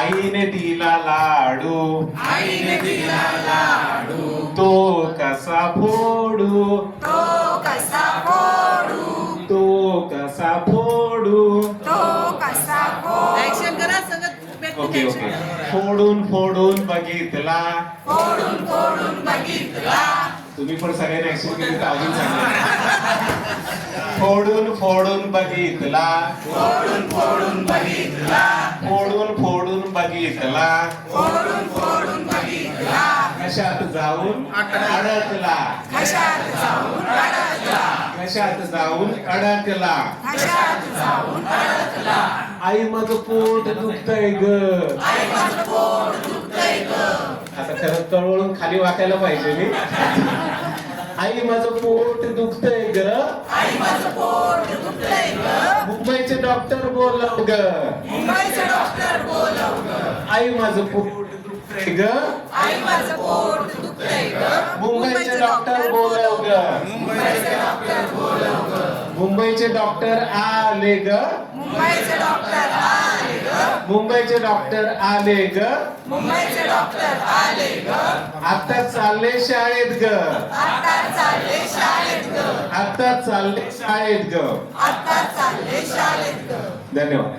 आईने दिला लाडू, आईने दिला लाडू, तो कसा फोडू, तो कसा फोडू, तो कसा फोडू. तो कसा फोडू. ऍक्शन करा सगळं. Okay okay. फोडून फोडून बघितला. फोडून फोडून बघितला. तुम्ही पण सगळ्यांनी ऍक्शन केली तर अजून चांगलं. फोडून फोडून बघितला, फोडून फोडून बघितला. फोडून फोडून बघितला, फोडून फोडून बघितला. कशात जाऊन अडकला, कशात जाऊन अडकला. कशात जाऊन अडकला. कशात जाऊन अडकला. आई माझं पोट दुखतंय ग. आई माझं पोट दुखतंय ग. आता खरं तळवळून खाली वाकायला पाहिजे मी. आई माझं पोट दुखतंय ग. आई माझं पोट दुखतंय ग. मुंबईचे डॉक्टर बोलव ग. मुंबईचे डॉक्टर बोलव ग. आई माझं पोट दुखतंय ग. आई माझं पोट दुखतंय ग. मुंबईचे डॉक्टर बोलव ग. मुंबईचे डॉक्टर बोलव ग. मुंबईचे डॉक्टर आले ग. मुंबईचे डॉक्टर आले ग. मुंबईचे डॉक्टर आले ग. मुंबईचे डॉक्टर आले ग. आता चालले शाळेत ग. आता चालले शाळेत ग. आता चालले शाळेत ग. आता चालले शाळेत ग. धन्यवाद.